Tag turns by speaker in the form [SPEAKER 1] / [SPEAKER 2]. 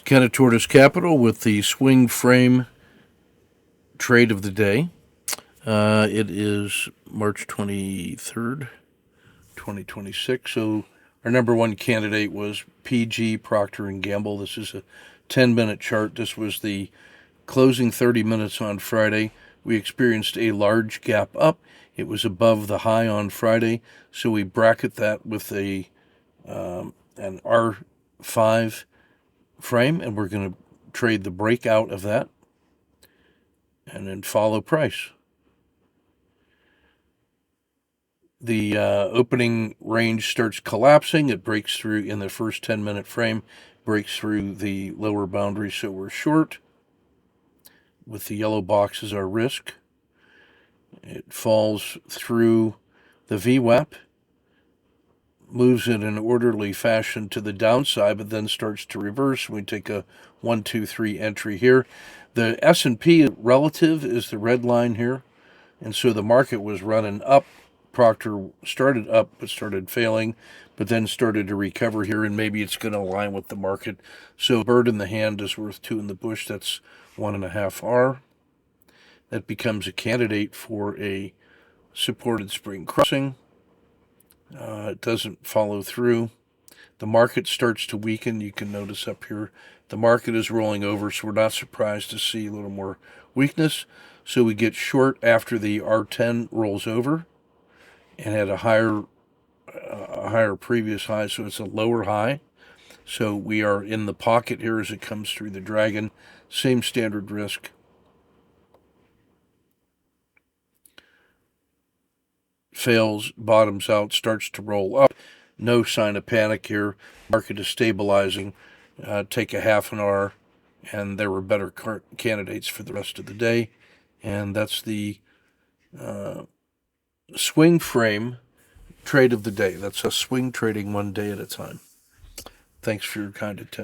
[SPEAKER 1] Kenna Tortoise Capital with the swing frame trade of the day. It is March 23rd, 2026. So our number one candidate was PG Procter and Gamble. This is a 10-minute chart. This was the closing 30 minutes on Friday. We experienced a large gap up. It was above the high on Friday, so we bracket that with an R5 frame, and we're going to trade the breakout of that and then follow price. The opening range starts collapsing. It breaks through in the first 10-minute frame, breaks through the lower boundary, so we're short. With the yellow box as our risk. It falls through the VWAP, moves in an orderly fashion to the downside, but then starts to reverse. We take a 1, 2, 3 entry here. The S&P relative is the red line here, and so the market was running up. Procter started up but started failing, but then started to recover here, and maybe it's going to align with the market. So a bird in the hand is worth two in the bush. That's 1.5 R. That becomes a candidate for a supported spring crossing. It doesn't follow through. The market starts to weaken. You can notice up here the market is rolling over, so we're not surprised to see a little more weakness. So we get short after the R10 rolls over and had a higher previous high, so it's a lower high. So we are in the pocket here as it comes through the dragon. Same standard risk. Fails, bottoms out, starts to roll up. No sign of panic here. Market is stabilizing. Take a half an hour, and there were better candidates for the rest of the day. And that's the swing frame trade of the day. That's us swing trading one day at a time. Thanks for your kind attention.